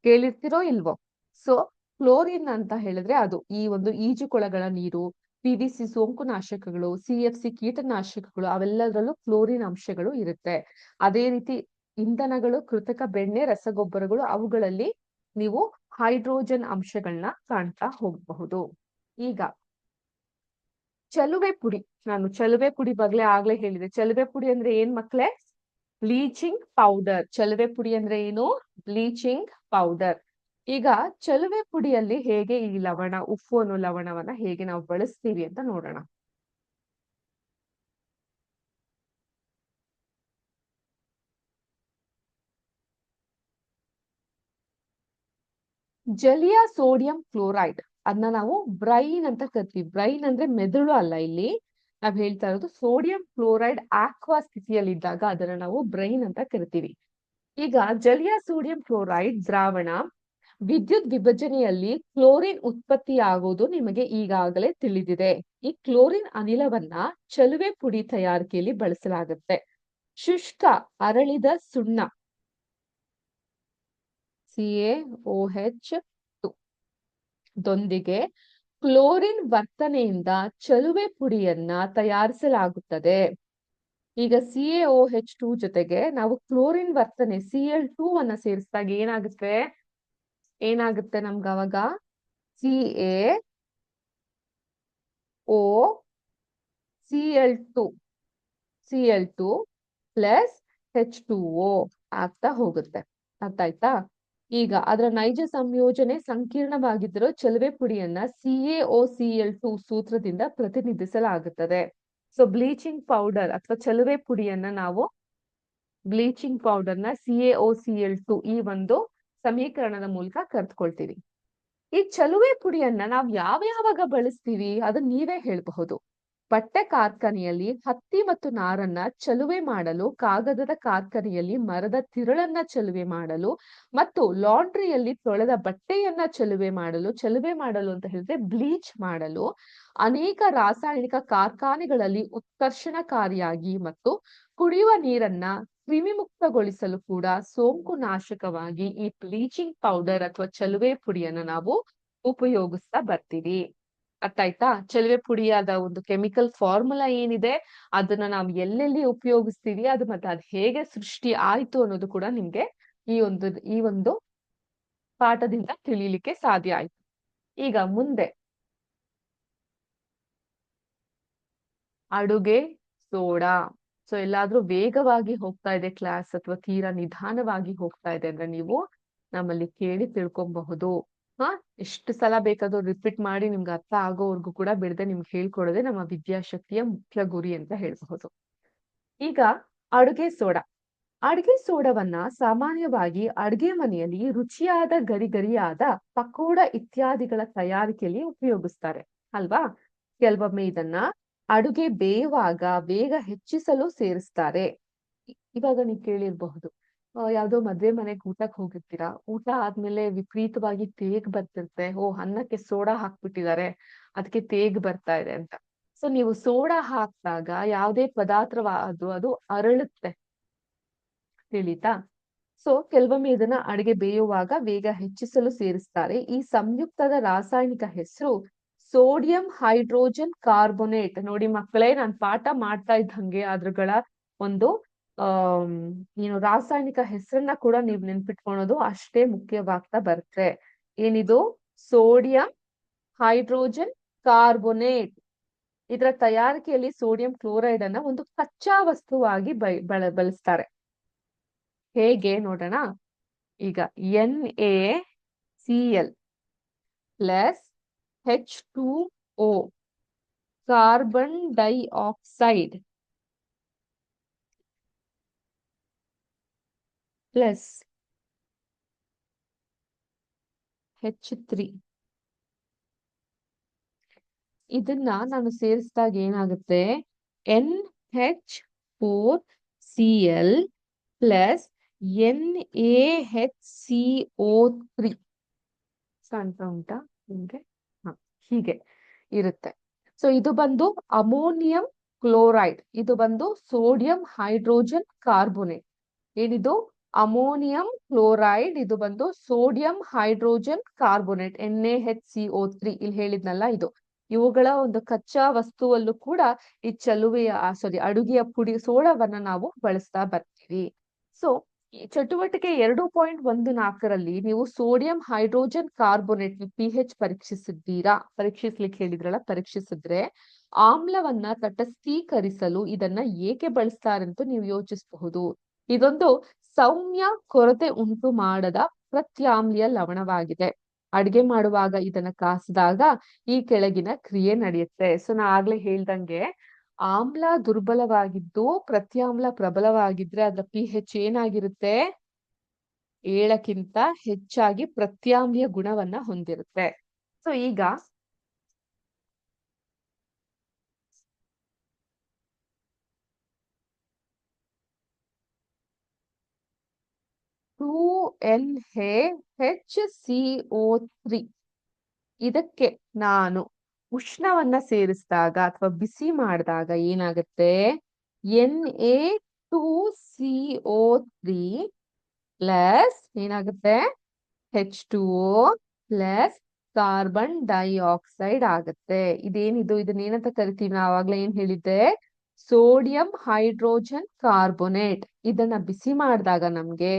ಕೇಳಿರ್ತಿರೋ ಇಲ್ವೋ? ಸೊ ಕ್ಲೋರಿನ್ ಅಂತ ಹೇಳಿದ್ರೆ ಅದು ಈ ಒಂದು ಈಜುಕೊಳಗಳ ನೀರು, PVC ಸೋಂಕುನಾಶಕಗಳು, CFC ಕೀಟನಾಶಕಗಳು ಅವೆಲ್ಲದರಲ್ಲೂ ಕ್ಲೋರಿನ್ ಅಂಶಗಳು ಇರುತ್ತೆ. ಅದೇ ರೀತಿ ಇಂಧನಗಳು, ಕೃತಕ ಬೆಣ್ಣೆ, ರಸಗೊಬ್ಬರಗಳು ಅವುಗಳಲ್ಲಿ ನೀವು ಹೈಡ್ರೋಜನ್ ಅಂಶಗಳನ್ನ ಕಾಣ್ತಾ ಹೋಗಬಹುದು. ಈಗ ಚಲುವೆ ಪುಡಿ, ನಾನು ಚಲುವೆ ಪುಡಿ ಬಗ್ಗೆ ಆಗ್ಲೇ ಹೇಳಿದೆ. ಚಲುವೆ ಪುಡಿ ಅಂದ್ರೆ ಏನ್ ಮಕ್ಳೇ? Bleaching powder. ಚಲುವೆ ಪುಡಿ ಅಂದ್ರೆ ಏನು? Bleaching powder. ಈಗ ಚಲುವೆ ಪುಡಿಯಲ್ಲಿ ಹೇಗೆ ಈ ಉಪ್ಪು ಅನ್ನೋ ಲವಣವನ್ನ ಹೇಗೆ ನಾವು ಬಳಸ್ತೀವಿ ಅಂತ ನೋಡೋಣ. ಜಲೀಯ ಸೋಡಿಯಂ ಕ್ಲೋರೈಡ್ ಅದನ್ನ ನಾವು ಬ್ರೈನ್ ಅಂತ ಕರಿತೀವಿ. ಬ್ರೈನ್ ಅಂದ್ರೆ ಮೆದುಳು ಅಲ್ಲ, ಇಲ್ಲಿ ನಾವ್ ಹೇಳ್ತಾ ಇರೋದು ಸೋಡಿಯಂ ಕ್ಲೋರೈಡ್ ಆಕ್ವಾ ಸ್ಥಿತಿಯಲ್ಲಿದ್ದಾಗ ಅದನ್ನ ನಾವು ಬ್ರೈನ್ ಅಂತ ಕರಿತೀವಿ. ಈಗ ಜಲೀಯ ಸೋಡಿಯಂ ಕ್ಲೋರೈಡ್ ದ್ರಾವಣ ವಿದ್ಯುತ್ ವಿಭಜನೆಯಲ್ಲಿ ಕ್ಲೋರಿನ್ ಉತ್ಪತ್ತಿಯಾಗುವುದು ನಿಮಗೆ ಈಗಾಗಲೇ ತಿಳಿದಿದೆ. ಈ ಕ್ಲೋರಿನ್ ಅನಿಲವನ್ನ ಚಲುವೆ ಪುಡಿ ತಯಾರಿಕೆಯಲ್ಲಿ ಬಳಸಲಾಗುತ್ತೆ. ಶುಷ್ಕ ಅರಳಿದ ಸುಣ್ಣ CaOH ದೊಂದಿಗೆ ಕ್ಲೋರಿನ್ ವರ್ತನೆಯಿಂದ ಚಲುವೆ ಪುಡಿಯನ್ನ ತಯಾರಿಸಲಾಗುತ್ತದೆ. ಈಗ CaOH2 ಜೊತೆಗೆ ನಾವು ಕ್ಲೋರಿನ್ ವರ್ತನೆ Cl2 ಅನ್ನ ಸೇರಿಸಿದಾಗ ಏನಾಗುತ್ತೆ ನಮ್ಗೆ ಅವಾಗ CaO Cl2 ಪ್ಲಸ್ H2O ಆಗ್ತಾ ಹೋಗುತ್ತೆ. ಅರ್ಥ ಆಯ್ತಾ? ಈಗ ಅದರ ನೈಜ ಸಂಯೋಜನೆ ಸಂಕೀರ್ಣವಾಗಿದ್ದರೂ ಚಲುವೆ ಪುಡಿಯನ್ನ CaOCl2 ಸೂತ್ರದಿಂದ ಪ್ರತಿನಿಧಿಸಲಾಗುತ್ತದೆ. ಸೊ ಬ್ಲೀಚಿಂಗ್ ಪೌಡರ್ ಅಥವಾ ಚಲುವೆ ಪುಡಿಯನ್ನ ನಾವು ಬ್ಲೀಚಿಂಗ್ ಪೌಡರ್ನ CaOCl2 ಈ ಒಂದು ಸಮೀಕರಣದ ಮೂಲಕ ಕರ್ತ್ಕೊಳ್ತೀವಿ. ಈ ಚಲುವೆ ಪುಡಿಯನ್ನ ನಾವು ಯಾವಾಗ ಬಳಸ್ತೀವಿ ಅದನ್ನ ನೀವೇ ಹೇಳಬಹುದು. ಬಟ್ಟೆ ಕಾರ್ಖಾನೆಯಲ್ಲಿ ಹತ್ತಿ ಮತ್ತು ನಾರನ್ನ ಚಲುವೆ ಮಾಡಲು, ಕಾಗದದ ಕಾರ್ಖಾನೆಯಲ್ಲಿ ಮರದ ತಿರುಳನ್ನ ಚಲುವೆ ಮಾಡಲು, ಮತ್ತು ಲಾಂಡ್ರಿಯಲ್ಲಿ ತೊಳೆದ ಬಟ್ಟೆಯನ್ನ ಚಲುವೆ ಮಾಡಲು ಅಂತ ಹೇಳಿದ್ರೆ ಬ್ಲೀಚ್ ಮಾಡಲು, ಅನೇಕ ರಾಸಾಯನಿಕ ಕಾರ್ಖಾನೆಗಳಲ್ಲಿ ಉತ್ಕರ್ಷಣಕಾರಿಯಾಗಿ ಮತ್ತು ಕುಡಿಯುವ ನೀರನ್ನ ಕ್ರಿಮಿಮುಕ್ತಗೊಳಿಸಲು ಕೂಡ ಸೋಂಕು ನಾಶಕವಾಗಿ ಈ ಬ್ಲೀಚಿಂಗ್ ಪೌಡರ್ ಅಥವಾ ಚಲುವೆ ಪುಡಿಯನ್ನ ನಾವು ಉಪಯೋಗಿಸ್ತಾ ಬರ್ತೀವಿ. ಅರ್ಥ ಆಯ್ತಾ? ಚಲುವೆ ಪುಡಿಯಾದ ಒಂದು ಕೆಮಿಕಲ್ ಫಾರ್ಮುಲಾ ಏನಿದೆ ಅದನ್ನ ನಾವು ಎಲ್ಲೆಲ್ಲಿ ಉಪಯೋಗಿಸ್ತೀವಿ ಅದು ಮತ್ತೆ ಅದು ಹೇಗೆ ಸೃಷ್ಟಿ ಆಯ್ತು ಅನ್ನೋದು ಕೂಡ ನಿಮ್ಗೆ ಈ ಒಂದು ಪಾಠದಿಂದ ತಿಳಿಲಿಕ್ಕೆ ಸಾಧ್ಯ ಆಯ್ತು. ಈಗ ಮುಂದೆ ಅಡುಗೆ ಸೋಡಾ. ಸೊ ಎಲ್ಲಾದ್ರೂ ವೇಗವಾಗಿ ಹೋಗ್ತಾ ಇದೆ ಕ್ಲಾಸ್ ಅಥವಾ ತೀರಾ ನಿಧಾನವಾಗಿ ಹೋಗ್ತಾ ಇದೆ ಅಂದ್ರೆ ನೀವು ನಮ್ಮಲ್ಲಿ ಕೇಳಿ ತಿಳ್ಕೊಬಹುದು. ಎಷ್ಟು ಸಲ ಬೇಕಾದ್ರೂ ರಿಪೀಟ್ ಮಾಡಿ ನಿಮ್ಗೆ ಅರ್ಥ ಆಗೋವರ್ಗು ಕೂಡ ಬಿಡದೆ ನಿಮ್ಗೆ ಹೇಳ್ಕೊಡೋದೆ ನಮ್ಮ ವಿದ್ಯಾಶಕ್ತಿಯ ಮುಖ್ಯ ಗುರಿ ಅಂತ ಹೇಳಬಹುದು. ಈಗ ಅಡುಗೆ ಸೋಡವನ್ನ ಸಾಮಾನ್ಯವಾಗಿ ಅಡುಗೆ ಮನೆಯಲ್ಲಿ ರುಚಿಯಾದ ಗರಿಗರಿಯಾದ ಪಕೋಡ ಇತ್ಯಾದಿಗಳ ತಯಾರಿಕೆಯಲ್ಲಿ ಉಪಯೋಗಿಸ್ತಾರೆ ಅಲ್ವಾ? ಕೆಲವೊಮ್ಮೆ ಇದನ್ನ ಅಡುಗೆ ಬೇಯುವಾಗ ವೇಗ ಹೆಚ್ಚಿಸಲು ಸೇರಿಸ್ತಾರೆ. ಇವಾಗ ನೀವು ಕೇಳಿರ್ಬಹುದು, ಯಾವ್ದೋ ಮದ್ವೆ ಮನೆಗೆ ಊಟಕ್ಕೆ ಹೋಗಿರ್ತೀರಾ, ಊಟ ಆದ್ಮೇಲೆ ವಿಪರೀತವಾಗಿ ತೇಗ್ ಬರ್ತಿರುತ್ತೆ, ಅನ್ನಕ್ಕೆ ಸೋಡಾ ಹಾಕ್ಬಿಟ್ಟಿದ್ದಾರೆ ಅದಕ್ಕೆ ತೇಗ್ ಬರ್ತಾ ಇದೆ ಅಂತ. ಸೊ ನೀವು ಸೋಡಾ ಹಾಕಿದಾಗ ಯಾವುದೇ ಅದು ಅರಳುತ್ತೆ, ತಿಳಿತಾ? ಸೊ ಕೆಲವೊಮ್ಮೆ ಇದನ್ನ ಅಡಿಗೆ ಬೇಯುವಾಗ ವೇಗ ಹೆಚ್ಚಿಸಲು ಸೇರಿಸ್ತಾರೆ. ಈ ಸಂಯುಕ್ತದ ರಾಸಾಯನಿಕ ಹೆಸರು ಸೋಡಿಯಂ ಹೈಡ್ರೋಜನ್ ಕಾರ್ಬೋನೇಟ್. ನೋಡಿ ಮಕ್ಕಳೇ, ನಾನು ಪಾಠ ಮಾಡ್ತಾ ಇದ್ದಂಗೆ ಅದ್ರಗಳ ಒಂದು ರಾಸಾಯನಿಕ ಹೆಸರನ್ನ ಕೂಡ ನೀವು ನೆನ್ಪಿಟ್ಕೊಳೋದು ಅಷ್ಟೇ ಮುಖ್ಯವಾಗ್ತಾ ಬರುತ್ತೆ. ಏನಿದು? Sodium hydrogen carbonate. ಇದರ ತಯಾರಿಕೆಯಲ್ಲಿ ಸೋಡಿಯಂ ಕ್ಲೋರೈಡ್ ಅನ್ನ ಒಂದು ಕಚ್ಚಾ ವಸ್ತುವಾಗಿ ಬಳಸ್ತಾರೆ. ಹೇಗೆ ನೋಡೋಣ. ಈಗ NaCl plus H2O carbon dioxide plus H3 ಇದನ್ನ ನಾನು ಸೇರಿಸಿದಾಗ ಏನಾಗುತ್ತೆ? NH4Cl ಪ್ಲಸ್ NaHCO3 ಕಾಣ್ತಾ ಉಂಟಾ ನಿಮ್ಗೆ? ಹೀಗೆ ಇರುತ್ತೆ. ಸೊ ಇದು ಬಂದು ಅಮೋನಿಯಂ ಕ್ಲೋರೈಡ್, ಇದು ಬಂದು ಸೋಡಿಯಂ ಹೈಡ್ರೋಜನ್ ಕಾರ್ಬೋನೇಟ್. ಏನಿದು? ಅಮೋನಿಯಂ ಕ್ಲೋರೈಡ್, ಇದು ಬಂದು ಸೋಡಿಯಂ ಹೈಡ್ರೋಜನ್ ಕಾರ್ಬೋನೇಟ್ NaHCO3. ಇಲ್ಲಿ ಹೇಳಿದ್ನಲ್ಲ ಇದು. ಇವುಗಳ ಒಂದು ಕಚ್ಚಾ ವಸ್ತುವಲ್ಲೂ ಕೂಡ ಈ ಅಡುಗೆಯ ಪುಡಿ ಸೋಡವನ್ನ ನಾವು ಬಳಸ್ತಾ ಬರ್ತೀವಿ. ಸೊ ಚಟುವಟಿಕೆ 2.14ರಲ್ಲಿ ನೀವು ಸೋಡಿಯಂ ಹೈಡ್ರೋಜನ್ ಕಾರ್ಬೋನೇಟ್ pH ಪರೀಕ್ಷಿಸ್ಲಿಕ್ಕೆ ಹೇಳಿದ್ರಲ್ಲ, ಪರೀಕ್ಷಿಸಿದ್ರೆ ಆಮ್ಲವನ್ನ ತಟಸ್ಥೀಕರಿಸಲು ಇದನ್ನ ಏಕೆ ಬಳಸ್ತಾರೆ ಅಂತ ನೀವು ಯೋಚಿಸಬಹುದು. ಇದೊಂದು ಸೌಮ್ಯ ಕೊರತೆ ಉಂಟು ಮಾಡದ ಪ್ರತ್ಯಾಮ್ಲೀಯ ಲವಣವಾಗಿದೆ. ಅಡಿಗೆ ಮಾಡುವಾಗ ಇದನ್ನ ಕಾಸಿದಾಗ ಈ ಕೆಳಗಿನ ಕ್ರಿಯೆ ನಡೆಯುತ್ತೆ. ಸೊ ನಾ ಆಗ್ಲೇ ಹೇಳ್ದಂಗೆ ಆಮ್ಲ ದುರ್ಬಲವಾಗಿದ್ದು ಪ್ರತ್ಯಾಮ್ಲ ಪ್ರಬಲವಾಗಿದ್ರೆ ಅದರ pH ಏನಾಗಿರುತ್ತೆ? 7ಕ್ಕಿಂತ ಹೆಚ್ಚಾಗಿ ಪ್ರತ್ಯಾಮ್ಲೀಯ ಗುಣವನ್ನ ಹೊಂದಿರುತ್ತೆ. ಸೊ ಈಗ 2NaHCO3 ಇದಕ್ಕೆ ನಾನು ಉಷ್ಣವನ್ನ ಸೇರಿಸಿದಾಗ ಅಥವಾ ಬಿಸಿ ಮಾಡಿದಾಗ ಏನಾಗುತ್ತೆ? Na2CO3 ಪ್ಲಸ್ ಏನಾಗುತ್ತೆ? H2O ಪ್ಲಸ್ ಕಾರ್ಬನ್ ಡೈಆಕ್ಸೈಡ್ ಆಗುತ್ತೆ. ಇದೇನಿದು? ಇದನ್ನೇನಂತ ಕರಿತೀವಿ? ನಾವಾಗ್ಲೇ ಏನ್ ಹೇಳಿದ್ದೆ? Sodium hydrogen carbonate. ಇದನ್ನ ಬಿಸಿ ಮಾಡಿದಾಗ ನಮ್ಗೆ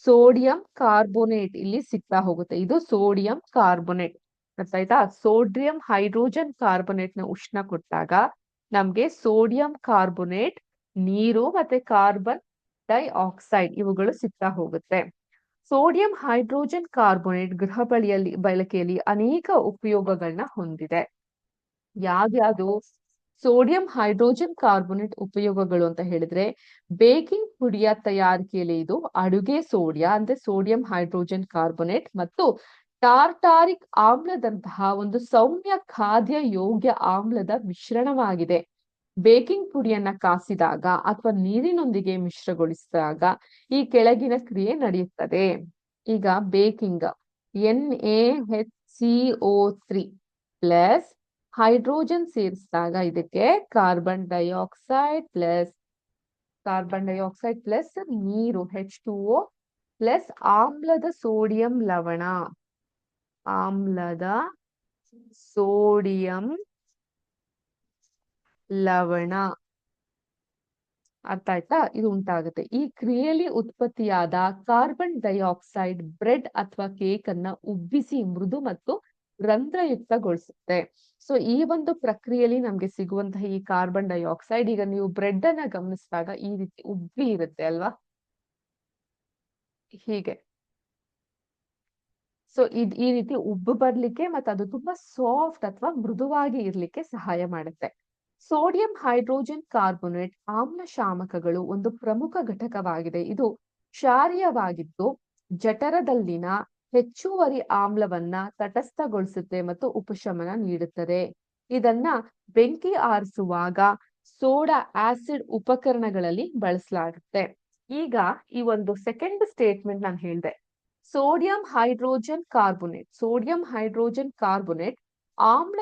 ಸೋಡಿಯಂ ಕಾರ್ಬೋನೇಟ್ ಇಲ್ಲಿ ಸಿಗ್ತಾ ಹೋಗುತ್ತೆ. ಇದು ಸೋಡಿಯಂ ಕಾರ್ಬೋನೇಟ್. ಗೊತ್ತಾಯ್ತಾ? ಸೋಡಿಯಂ ಹೈಡ್ರೋಜನ್ ಕಾರ್ಬೋನೇಟ್ ನ ಉಷ್ಣ ಕೊಟ್ಟಾಗ ನಮ್ಗೆ ಸೋಡಿಯಂ ಕಾರ್ಬೋನೇಟ್, ನೀರು ಮತ್ತೆ ಕಾರ್ಬನ್ ಡೈಆಕ್ಸೈಡ್ ಇವುಗಳು ಸಿಗ್ತಾ ಹೋಗುತ್ತೆ. ಸೋಡಿಯಂ ಹೈಡ್ರೋಜನ್ ಕಾರ್ಬೋನೇಟ್ ಗೃಹ ಬಳಕೆಯಲ್ಲಿ ಅನೇಕ ಉಪಯೋಗಗಳನ್ನ ಹೊಂದಿದೆ. ಯಾವ್ಯಾವುದು ಸೋಡಿಯಂ ಹೈಡ್ರೋಜನ್ ಕಾರ್ಬೋನೇಟ್ ಉಪಯೋಗಗಳು ಅಂತ ಹೇಳಿದ್ರೆ, ಬೇಕಿಂಗ್ ಪುಡಿಯ ತಯಾರಿಕೆಯಲ್ಲಿ ಇದು ಅಡುಗೆ ಸೋಡಿಯಾ ಅಂದ್ರೆ ಸೋಡಿಯಂ ಹೈಡ್ರೋಜನ್ ಕಾರ್ಬೋನೇಟ್ ಮತ್ತು ಟಾರ್ಟಾರಿಕ್ ಆಮ್ಲದಂತಹ ಒಂದು ಸೌಮ್ಯ ಖಾದ್ಯ ಯೋಗ್ಯ ಆಮ್ಲದ ಮಿಶ್ರಣವಾಗಿದೆ. ಬೇಕಿಂಗ್ ಪುಡಿಯನ್ನ ಕಾಸಿದಾಗ ಅಥವಾ ನೀರಿನೊಂದಿಗೆ ಮಿಶ್ರಗೊಳಿಸಿದಾಗ ಈ ಕೆಳಗಿನ ಕ್ರಿಯೆ ನಡೆಯುತ್ತದೆ. ಈಗ ಬೇಕಿಂಗ್ NaHCO3 ಪ್ಲಸ್ ಹೈಡ್ರೋಜನ್ ಸೇರಿಸಿದಾಗ ಇದಕ್ಕೆ ಕಾರ್ಬನ್ ಡೈಆಕ್ಸೈಡ್ ಪ್ಲಸ್ ನೀರು H2O ಪ್ಲಸ್ ಆಮ್ಲದ ಸೋಡಿಯಂ ಲವಣ ಅರ್ಥ ಆಯ್ತಾ? ಇದು ಉಂಟಾಗುತ್ತೆ. ಈ ಕ್ರಿಯೆಯಲ್ಲಿ ಉತ್ಪತ್ತಿಯಾದ ಕಾರ್ಬನ್ ಡೈಆಕ್ಸೈಡ್ ಬ್ರೆಡ್ ಅಥವಾ ಕೇಕ್ ಅನ್ನ ಉಬ್ಬಿಸಿ ಮೃದು ಮತ್ತು ರಂಧ್ರಯುಕ್ತಗೊಳಿಸುತ್ತೆ. ಸೊ ಈ ಒಂದು ಪ್ರಕ್ರಿಯೆಯಲ್ಲಿ ನಮ್ಗೆ ಸಿಗುವಂತಹ ಈ ಕಾರ್ಬನ್ ಡೈಆಕ್ಸೈಡ್, ಈಗ ನೀವು ಬ್ರೆಡ್ ಅನ್ನ ಗಮನಿಸಿದಾಗ ಈ ರೀತಿ ಉಬ್ಬಿ ಇರುತ್ತೆ ಅಲ್ವಾ, ಹೀಗೆ. ಸೊ ಈ ರೀತಿ ಉಬ್ಬು ಬರ್ಲಿಕ್ಕೆ ಮತ್ತೆ ಅದು ತುಂಬಾ ಸಾಫ್ಟ್ ಅಥವಾ ಮೃದುವಾಗಿ ಇರ್ಲಿಕ್ಕೆ ಸಹಾಯ ಮಾಡುತ್ತೆ. ಸೋಡಿಯಂ ಹೈಡ್ರೋಜನ್ ಕಾರ್ಬೋನೇಟ್ ಆಮ್ಲ ಶಾಮಕಗಳು ಒಂದು ಪ್ರಮುಖ ಘಟಕವಾಗಿದೆ. ಇದು ಕ್ಷಾರೀಯವಾಗಿದ್ದು ಜಠರದಲ್ಲಿನ ಹೆಚ್ಚುವರಿ ಆಮ್ಲವನ್ನ ತಟಸ್ಥಗೊಳಿಸುತ್ತೆ ಮತ್ತು ಉಪಶಮನ ನೀಡುತ್ತದೆ. ಇದನ್ನ ಬೆಂಕಿ ಆರಿಸುವಾಗ ಸೋಡಾ ಆಸಿಡ್ ಉಪಕರಣಗಳಲ್ಲಿ ಬಳಸಲಾಗುತ್ತೆ. ಈಗ ಈ ಒಂದು ಸೆಕೆಂಡ್ ಸ್ಟೇಟ್ಮೆಂಟ್ ನಾನು ಹೇಳಿದೆ, ಸೋಡಿಯಂ ಹೈಡ್ರೋಜನ್ ಕಾರ್ಬೋನೇಟ್ ಆಮ್ಲ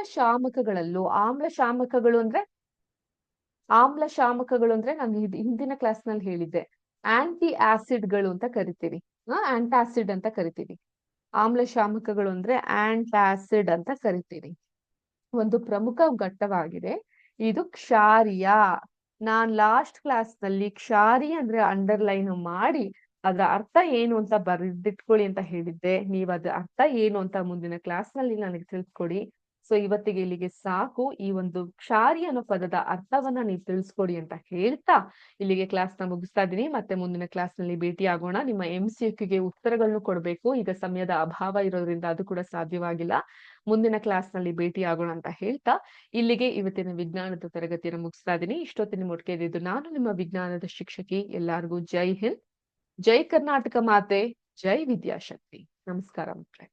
ಶಾಮಕಗಳು ಅಂದ್ರೆ ನಾನು ಹಿಂದಿನ ಕ್ಲಾಸ್ ನಲ್ಲಿ ಹೇಳಿದ್ದೆ, ಆಂಟಿ ಆಸಿಡ್ಗಳು ಅಂತ ಕರಿತೀವಿ. ಆಂಟಾಸಿಡ್ ಅಂತ ಕರಿತೀವಿ. ಆಮ್ಲ ಶಾಮಕಗಳು ಅಂದ್ರೆ ಆಂಟಾಸಿಡ್ ಅಂತ ಕರಿತೀವಿ. ಒಂದು ಪ್ರಮುಖ ಘಟ್ಟವಾಗಿದೆ. ಇದು ಕ್ಷಾರೀಯ. ನಾನ್ ಲಾಸ್ಟ್ ಕ್ಲಾಸ್ ನಲ್ಲಿ ಕ್ಷಾರೀಯ ಅಂದ್ರೆ ಅಂಡರ್ಲೈನ್ ಮಾಡಿ ಅದರ ಅರ್ಥ ಏನು ಅಂತ ಬರೆದಿಟ್ಕೊಳ್ಳಿ ಅಂತ ಹೇಳಿದ್ದೆ. ನೀವ್ ಅದ್ರ ಅರ್ಥ ಏನು ಅಂತ ಮುಂದಿನ ಕ್ಲಾಸ್ ನಲ್ಲಿ ನನಗೆ ತಿಳಿಸ್ಕೊಡಿ. ಸೊ ಇವತ್ತಿಗೆ ಇಲ್ಲಿಗೆ ಸಾಕು. ಈ ಒಂದು ಕ್ಷಾರೀಯ ಅನ್ನೋ ಪದದ ಅರ್ಥವನ್ನ ನೀವು ತಿಳಿಸ್ಕೊಡಿ ಅಂತ ಹೇಳ್ತಾ ಇಲ್ಲಿಗೆ ಕ್ಲಾಸ್ ನ ಮುಗಿಸ್ತಾ ಇದೀನಿ. ಮತ್ತೆ ಮುಂದಿನ ಕ್ಲಾಸ್ ನಲ್ಲಿ ಭೇಟಿ ಆಗೋಣ. ನಿಮ್ಮ MCQ ಉತ್ತರಗಳನ್ನು ಕೊಡ್ಬೇಕು. ಈಗ ಸಮಯದ ಅಭಾವ ಇರೋದ್ರಿಂದ ಅದು ಕೂಡ ಸಾಧ್ಯವಾಗಿಲ್ಲ. ಮುಂದಿನ ಕ್ಲಾಸ್ ನಲ್ಲಿ ಭೇಟಿ ಆಗೋಣ ಅಂತ ಹೇಳ್ತಾ ಇಲ್ಲಿಗೆ ಇವತ್ತಿನ ವಿಜ್ಞಾನದ ತರಗತಿಯನ್ನು ಮುಗಿಸ್ತಾ ಇದೀನಿ. ಇಷ್ಟೊತ್ತಿನ ಮುಟ್ಕೆದಿದ್ದು ನಾನು ನಿಮ್ಮ ವಿಜ್ಞಾನದ ಶಿಕ್ಷಕಿ. ಎಲ್ಲರಿಗೂ ಜೈ ಹಿಂದ್, ಜೈ ಕರ್ನಾಟಕ ಮಾತೆ, ಜೈ ವಿದ್ಯಾಶಕ್ತಿ. ನಮಸ್ಕಾರ ಮಕ್ಕಳೇ.